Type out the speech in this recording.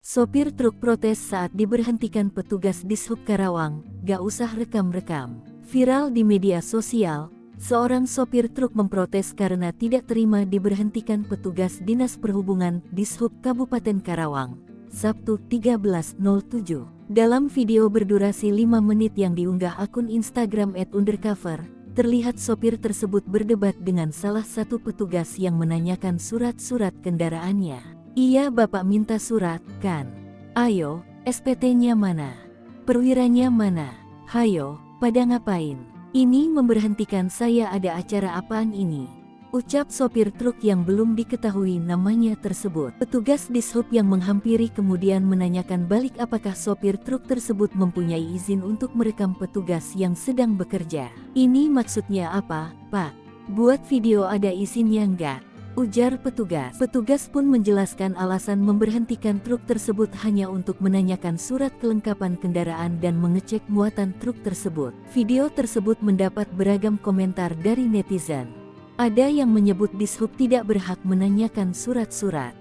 Sopir truk protes saat diberhentikan petugas Dishub Karawang, gak usah rekam-rekam. Viral di media sosial, seorang sopir truk memprotes karena tidak terima diberhentikan petugas Dinas Perhubungan Dishub Kabupaten Karawang, Sabtu 13.07. Dalam video berdurasi 5 menit yang diunggah akun Instagram @undercover, terlihat sopir tersebut berdebat dengan salah satu petugas yang menanyakan surat-surat kendaraannya. "Iya Bapak minta surat, kan? Ayo, SPT-nya mana? Perwiranya mana? Hayo, pada ngapain? Ini memberhentikan saya, ada acara apaan ini?" Ucap sopir truk yang belum diketahui namanya tersebut. Petugas Dishub yang menghampiri kemudian menanyakan balik apakah sopir truk tersebut mempunyai izin untuk merekam petugas yang sedang bekerja. "Ini maksudnya apa, Pak? Buat video ada izinnya nggak?" ujar petugas. Petugas pun menjelaskan alasan memberhentikan truk tersebut hanya untuk menanyakan surat kelengkapan kendaraan dan mengecek muatan truk tersebut. Video tersebut mendapat beragam komentar dari netizen. Ada yang menyebut Dishub tidak berhak menanyakan surat-surat.